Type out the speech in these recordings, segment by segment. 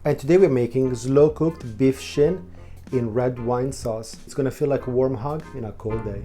And today we're making slow cooked beef shin in red wine sauce. It's gonna feel like a warm hug in a cold day.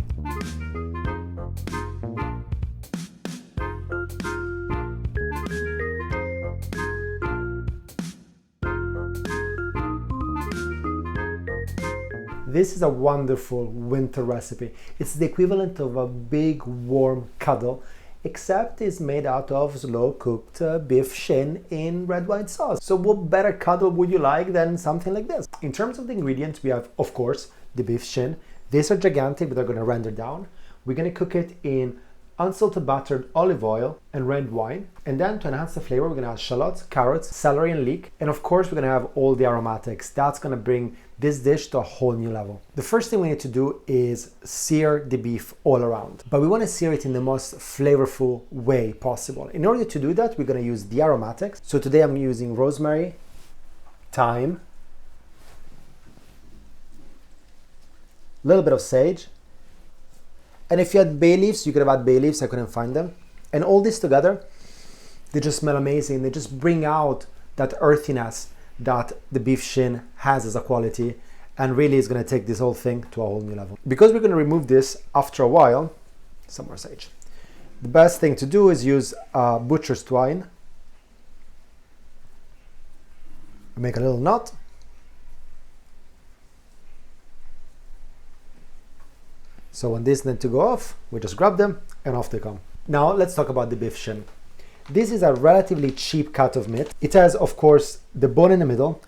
This is a wonderful winter recipe. It's the equivalent of a big warm cuddle, except it's made out of slow cooked beef shin in red wine sauce. So what better cuddle would you like than something like this? In terms of the ingredients, we have, of course, the beef shin. These are gigantic, but they're gonna render down. We're gonna cook it in unsalted buttered olive oil and red wine. And then to enhance the flavor, we're gonna add shallots, carrots, celery and leek. And of course, we're gonna have all the aromatics. That's gonna bring this dish to a whole new level. The first thing we need to do is sear the beef all around, but we wanna sear it in the most flavorful way possible. In order to do that, we're gonna use the aromatics. So today I'm using rosemary, thyme, a little bit of sage, and if you had bay leaves, you could have had bay leaves. I couldn't find them. And all this together, they just smell amazing. They just bring out that earthiness that the beef shin has as a quality, and really is going to take this whole thing to a whole new level. Because we're going to remove this after a while, some more sage. The best thing to do is use butcher's twine. Make a little knot. So when these need to go off, we just grab them and off they come. Now let's talk about the beef shin. This is a relatively cheap cut of meat. It has, of course, the bone in the middle,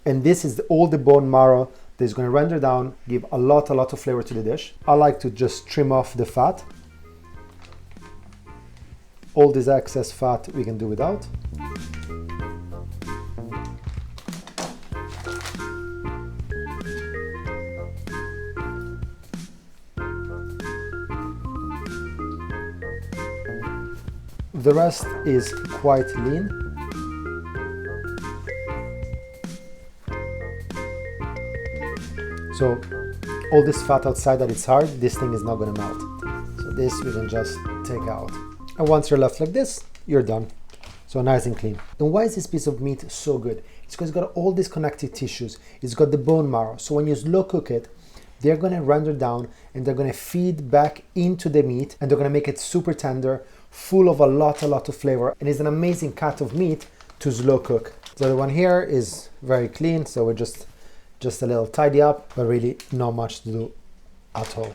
and this is all the bone marrow that is going to render down, give a lot of flavor to the dish. I like to just trim off the fat. All this excess fat we can do without. The rest is quite lean. So all this fat outside that it's hard, this thing is not gonna melt. So this we can just take out. And once you're left like this, you're done. So nice and clean. And why is this piece of meat so good? It's because it's got all these connective tissues. It's got the bone marrow. So when you slow cook it, they're gonna render down and they're gonna feed back into the meat, and they're gonna make it super tender, full of a lot of flavor, and it's an amazing cut of meat to slow cook. The other one here is very clean, so we're just a little tidy up, but really not much to do at all.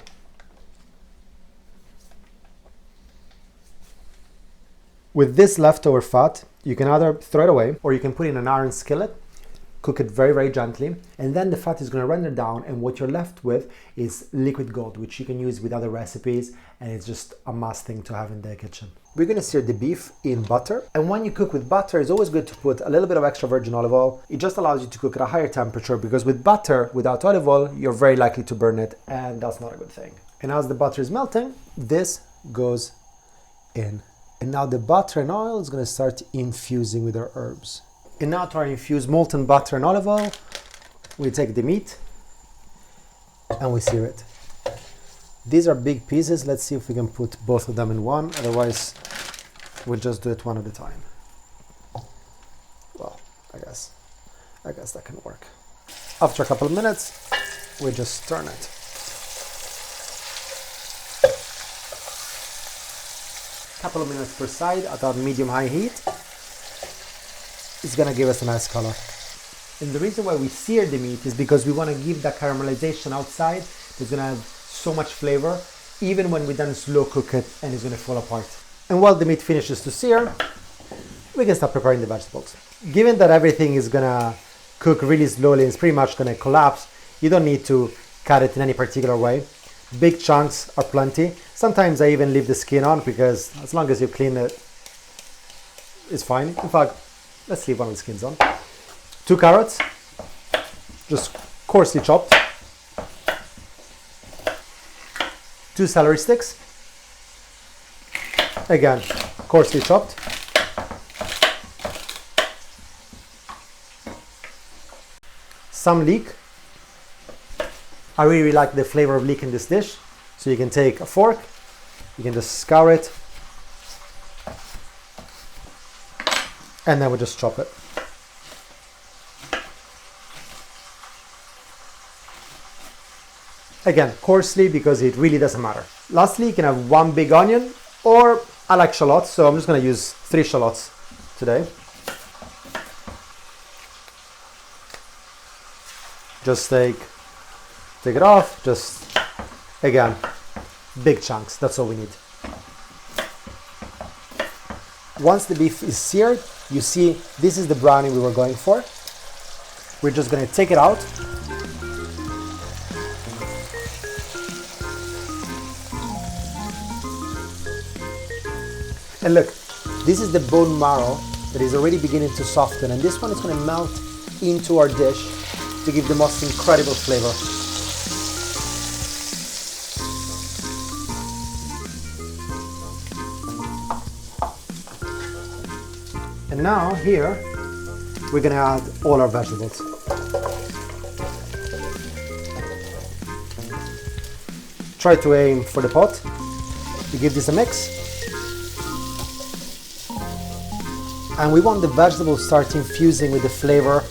With this leftover fat, you can either throw it away or you can put it in an iron skillet, cook it very gently, and then the fat is going to render down, and what you're left with is liquid gold, which you can use with other recipes, and it's just a must thing to have in the kitchen. We're going to sear the beef in butter, and when you cook with butter, it's always good to put a little bit of extra virgin olive oil. It just allows you to cook at a higher temperature, because with butter, without olive oil, you're very likely to burn it, and that's not a good thing. And as the butter is melting, this goes in. And now the butter and oil is going to start infusing with our herbs. And now to our infused molten butter and olive oil, we take the meat and we sear it. These are big pieces. Let's see if we can put both of them in one. Otherwise, we'll just do it one at a time. Well, I guess that can work. After a couple of minutes, we just turn it. Couple of minutes per side at our medium-high heat. It's gonna give us a nice color. And the reason why we sear the meat is because we wanna give that caramelization outside. It's gonna have so much flavor, even when we then slow cook it, and it's gonna fall apart. And while the meat finishes to sear, we can start preparing the vegetables. Given that everything is gonna cook really slowly and it's pretty much gonna collapse, you don't need to cut it in any particular way. Big chunks are plenty. Sometimes I even leave the skin on, because as long as you clean it, it's fine. In fact, let's leave one of the skins on. 2 carrots, just coarsely chopped. 2 celery sticks, again, coarsely chopped. Some leek. I really like the flavor of leek in this dish. So you can take a fork, you can just scour it, and then we just chop it. Again, coarsely, because it really doesn't matter. Lastly, you can have 1 big onion, or I like shallots, so I'm just gonna use 3 shallots today. Just take it off, just, again, big chunks, that's all we need. Once the beef is seared, you see this is the browning we were going for. We're just gonna take it out. And look, this is the bone marrow that is already beginning to soften, and this one is gonna melt into our dish to give the most incredible flavor. And now here, we're gonna add all our vegetables. Try to aim for the pot. You give this a mix. And we want the vegetables to start infusing with the flavor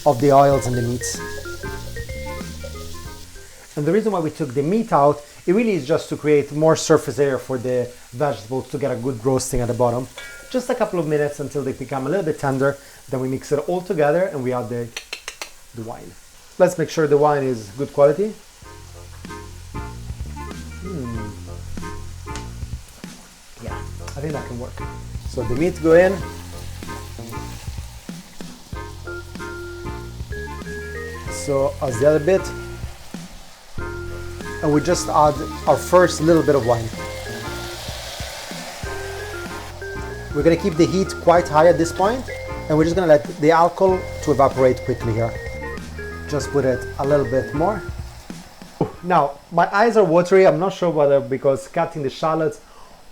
of the oils and the meats. And the reason why we took the meat out, it really is just to create more surface area for the vegetables to get a good roasting at the bottom. Just a couple of minutes until they become a little bit tender. Then we mix it all together and we add the wine. Let's make sure the wine is good quality. Yeah, I think that can work. So the meat go in. So as the other bit. And we just add our first little bit of wine. We're gonna keep the heat quite high at this point, and we're just gonna let the alcohol to evaporate quickly here. Just put it a little bit more. Now, my eyes are watery. I'm not sure whether because cutting the shallots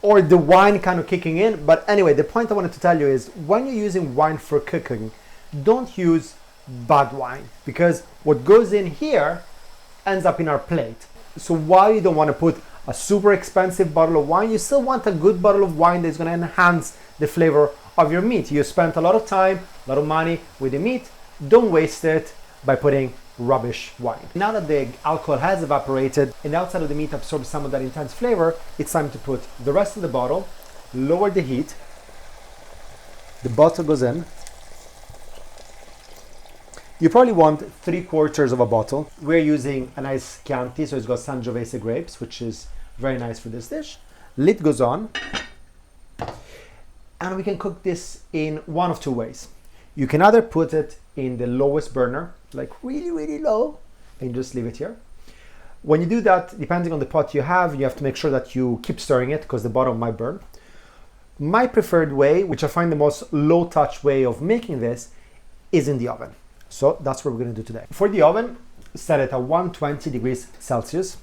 or the wine kind of kicking in, but anyway, the point I wanted to tell you is when you're using wine for cooking, don't use bad wine, because what goes in here ends up in our plate. So while you don't want to put a super expensive bottle of wine, you still want a good bottle of wine that's going to enhance the flavor of your meat. You spent a lot of time, a lot of money with the meat. Don't waste it by putting rubbish wine. Now that the alcohol has evaporated and the outside of the meat absorbs some of that intense flavor, it's time to put the rest of the bottle, lower the heat, the bottle goes in. You probably want 3/4 of a bottle. We're using a nice Chianti, so it's got Sangiovese grapes, which is very nice for this dish. Lid goes on. And we can cook this in one of 2 ways. You can either put it in the lowest burner, like really, really low, and just leave it here. When you do that, depending on the pot you have to make sure that you keep stirring it because the bottom might burn. My preferred way, which I find the most low touch way of making this, is in the oven. So that's what we're gonna do today. For the oven, set it at 120 degrees Celsius.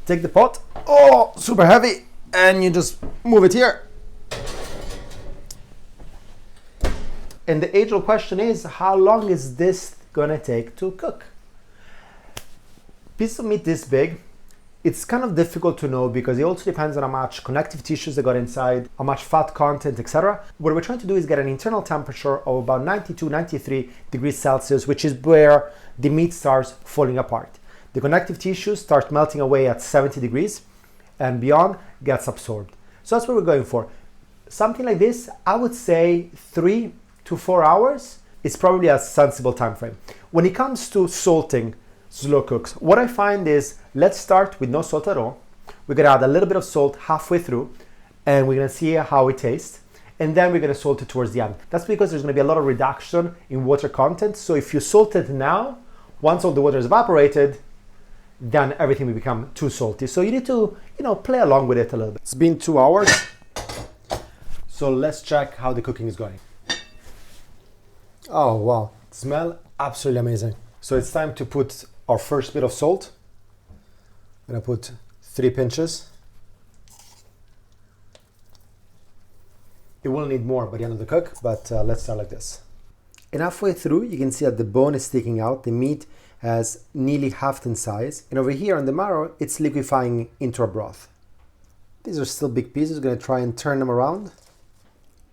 Take the pot, oh, super heavy, and you just move it here. And the age-old question is, how long is this gonna take to cook? Piece of meat this big, it's kind of difficult to know because it also depends on how much connective tissues they got inside, how much fat content, etc. What we're trying to do is get an internal temperature of about 92, 93 degrees Celsius, which is where the meat starts falling apart. The connective tissues start melting away at 70 degrees and beyond gets absorbed. So that's what we're going for. Something like this, I would say 3 to 4 hours is probably a sensible time frame. When it comes to salting slow cooks, what I find is let's start with no salt at all. We're gonna add a little bit of salt halfway through and we're gonna see how it tastes. And then we're gonna salt it towards the end. That's because there's gonna be a lot of reduction in water content. So if you salt it now, once all the water is evaporated, then everything will become too salty. So you need to, play along with it a little bit. It's been 2 hours. So let's check how the cooking is going. Oh, wow. Smell absolutely amazing. So it's time to put our first bit of salt. I'm gonna put 3 pinches. It will need more by the end of the cook, but let's start like this. And halfway through, you can see that the bone is sticking out. The meat has nearly halved in size. And over here on the marrow, it's liquefying into a broth. These are still big pieces. I'm gonna try and turn them around.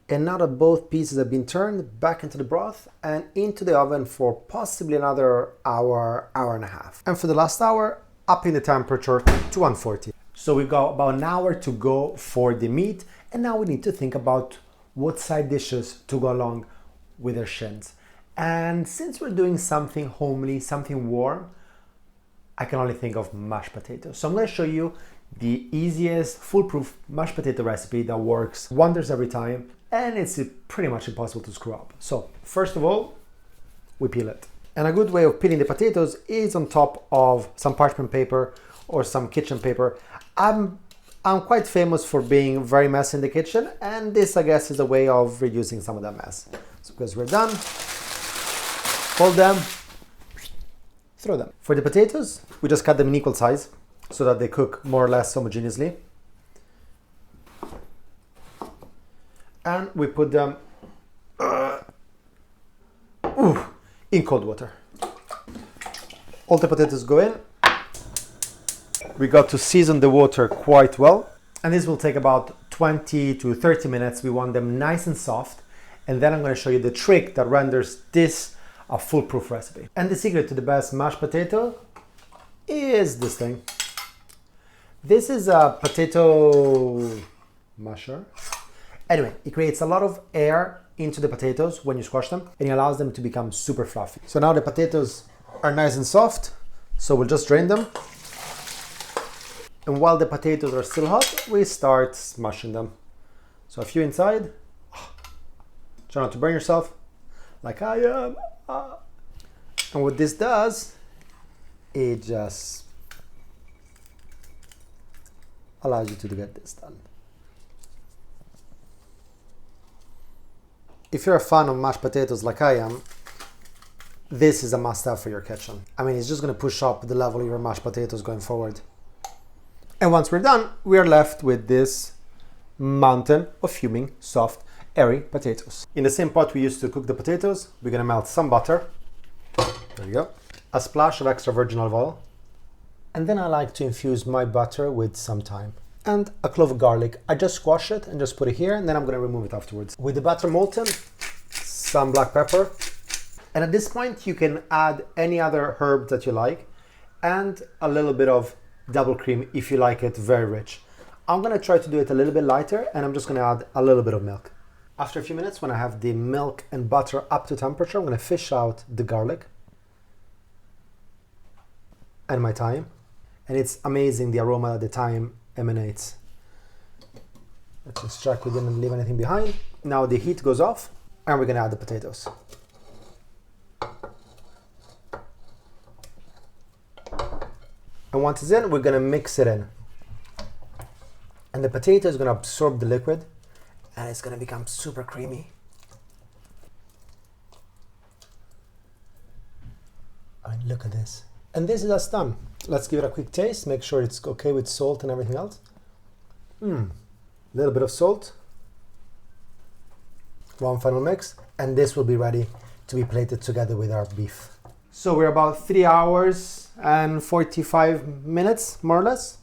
And now that both pieces have been turned, back into the broth and into the oven for possibly another hour, hour and a half. And for the last hour, upping the temperature to 140. So we got about an hour to go for the meat, and now we need to think about what side dishes to go along with our shins. And since we're doing something homely, something warm, I can only think of mashed potatoes. So I'm going to show you the easiest, foolproof mashed potato recipe that works wonders every time, and it's pretty much impossible to screw up. So first of all, we peel it. And a good way of peeling the potatoes is on top of some parchment paper or some kitchen paper. I'm quite famous for being very messy in the kitchen, and this, I guess, is a way of reducing some of that mess. So because we're done, fold them, throw them. For the potatoes, we just cut them in equal size so that they cook more or less homogeneously. And we put them in cold water. All the potatoes go in. We got to season the water quite well. And this will take about 20 to 30 minutes. We want them nice and soft. And then I'm going to show you the trick that renders this a foolproof recipe. And the secret to the best mashed potato is this thing. This is a potato masher. Anyway, it creates a lot of air into the potatoes when you squash them, and it allows them to become super fluffy. So now the potatoes are nice and soft, so we'll just drain them. And while the potatoes are still hot, we start smashing them. So a few inside. Try not to burn yourself, like I am. And what this does, it just allows you to get this done. If you're a fan of mashed potatoes like I am, this is a must-have for your kitchen. I mean, it's just going to push up the level of your mashed potatoes going forward. And once we're done, we are left with this mountain of fuming, soft, airy potatoes. In the same pot we used to cook the potatoes, we're going to melt some butter. There you go. A splash of extra virgin olive oil. And then I like to infuse my butter with some thyme. And a clove of garlic. I just squash it and just put it here, and then I'm going to remove it afterwards. With the butter molten, some black pepper. And at this point you can add any other herb that you like, and a little bit of double cream if you like it very rich. I'm going to try to do it a little bit lighter, and I'm just going to add a little bit of milk. After a few minutes, when I have the milk and butter up to temperature, I'm going to fish out the garlic and my thyme. And it's amazing the aroma that the thyme emanates. Let's just check we didn't leave anything behind. Now the heat goes off, and we're going to add the potatoes. And once it's in, we're going to mix it in. And the potato is going to absorb the liquid, and it's going to become super creamy. I mean, look at this. And this is us done. Let's give it a quick taste, make sure it's okay with salt and everything else. Little bit of salt. One final mix, and this will be ready to be plated together with our beef. So we're about 3 hours and 45 minutes, more or less.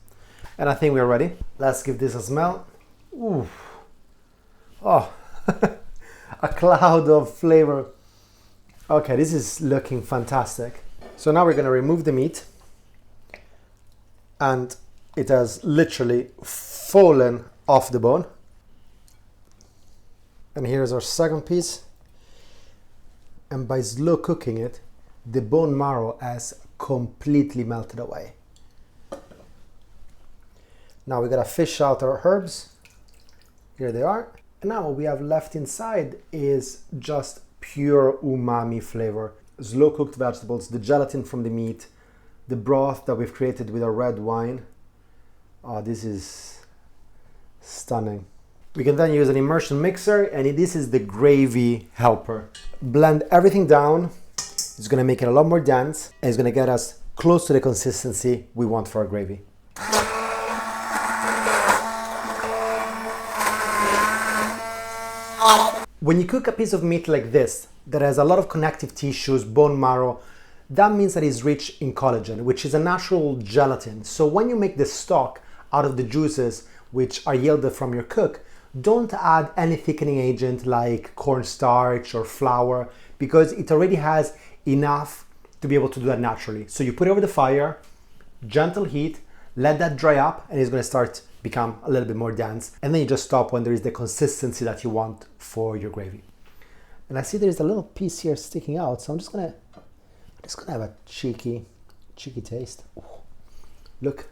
And I think we're ready. Let's give this a smell. Ooh. Oh, a cloud of flavor. Okay, this is looking fantastic. So now we're going to remove the meat, and it has literally fallen off the bone. And here's our second piece. And by slow cooking it, the bone marrow has completely melted away. Now we're going to fish out our herbs. Here they are. And now what we have left inside is just pure umami flavor. Slow cooked vegetables, the gelatin from the meat, the broth that we've created with our red wine. Oh, this is stunning. We can then use an immersion mixer, and this is the gravy helper. Blend everything down. It's going to make it a lot more dense, and it's going to get us close to the consistency we want for our gravy. When you cook a piece of meat like this, that has a lot of connective tissues, bone marrow, that means that it's rich in collagen, which is a natural gelatin. So when you make the stock out of the juices which are yielded from your cook, don't add any thickening agent like cornstarch or flour, because it already has enough to be able to do that naturally. So you put it over the fire, gentle heat, let that dry up, and it's gonna start become a little bit more dense. And then you just stop when there is the consistency that you want for your gravy. And I see there's a little piece here sticking out, so I'm just gonna have a cheeky taste. Ooh. Look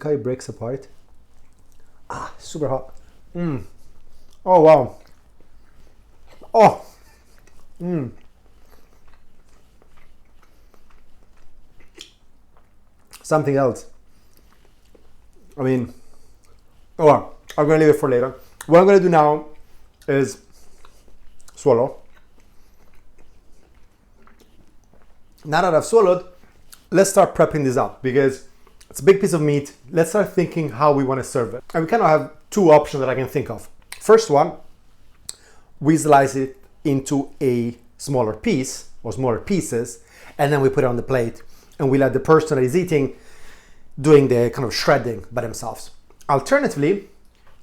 how it breaks apart. Ah, super hot. Oh wow. Oh. Something else. I mean, I'm gonna leave it for later. What I'm gonna do now is swallow. Now that I've swallowed, let's start prepping this up because it's a big piece of meat. Let's start thinking how we want to serve it. And we kind of have two options that I can think of. First one, we slice it into a smaller piece or smaller pieces, and then we put it on the plate and we let the person that is eating doing the kind of shredding by themselves. Alternatively,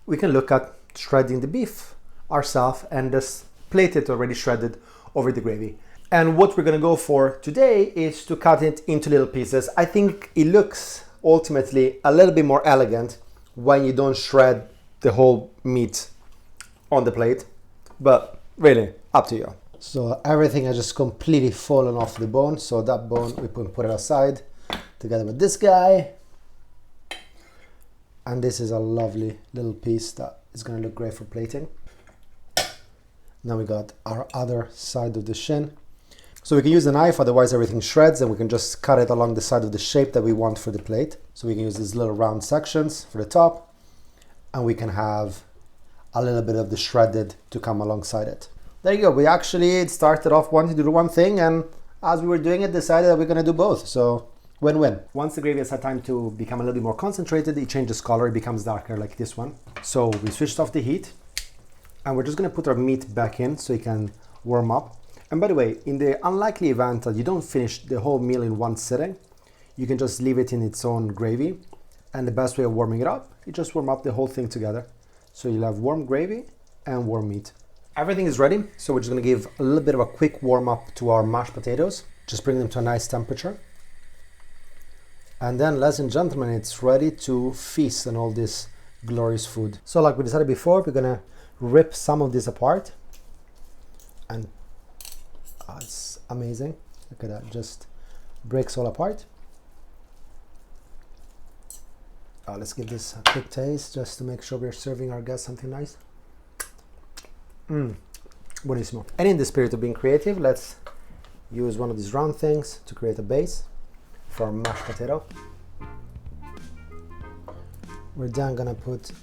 we can look at shredding the beef ourselves and just plate it already shredded over the gravy. And what we're gonna go for today is to cut it into little pieces. I think it looks ultimately a little bit more elegant when you don't shred the whole meat on the plate, but really up to you. So everything has just completely fallen off the bone. So that bone, we put it aside together with this guy. And this is a lovely little piece that is gonna look great for plating. Now we got our other side of the shin. So we can use a knife, otherwise everything shreds, and we can just cut it along the side of the shape that we want for the plate. So we can use these little round sections for the top, and we can have a little bit of the shredded to come alongside it. There you go. We actually started off wanting to do one thing, and as we were doing it, decided that we're gonna do both. So win-win. Once the gravy has had time to become a little bit more concentrated, it changes color, it becomes darker like this one. So we switched off the heat, and we're just gonna put our meat back in so it can warm up. And by the way, in the unlikely event that you don't finish the whole meal in one sitting, you can just leave it in its own gravy. And the best way of warming it up, you just warm up the whole thing together. So you'll have warm gravy and warm meat. Everything is ready, so we're just gonna give a little bit of a quick warm up to our mashed potatoes. Just bring them to a nice temperature. And then, ladies and gentlemen, it's ready to feast on all this glorious food. So like we decided before, we're gonna rip some of this apart. And it's amazing. Look at that, just breaks all apart. Let's give this a quick taste just to make sure we're serving our guests something nice. Buonissimo. And in the spirit of being creative, let's use one of these round things to create a base for our mashed potato. We're then gonna put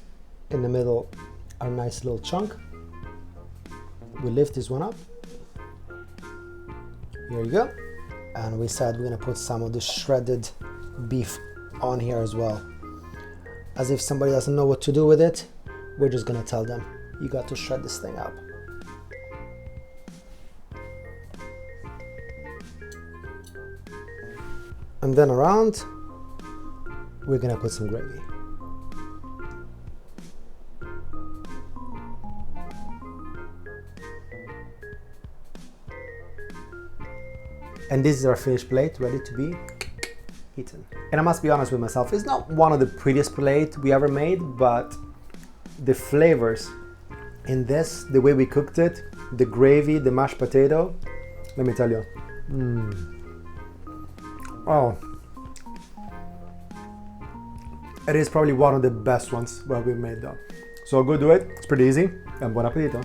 in the middle our nice little chunk. We lift this one up. Here you go. And we said we're gonna put some of the shredded beef on here as well. As if somebody doesn't know what to do with it, we're just gonna tell them, you got to shred this thing up. And then around, we're gonna put some gravy. And this is our finished plate, ready to be eaten. And I must be honest with myself, it's not one of the prettiest plates we ever made, but the flavors in this, the way we cooked it, the gravy, the mashed potato, let me tell you. Oh, it is probably one of the best ones that we've made though. So go do it, it's pretty easy, and buon appetito.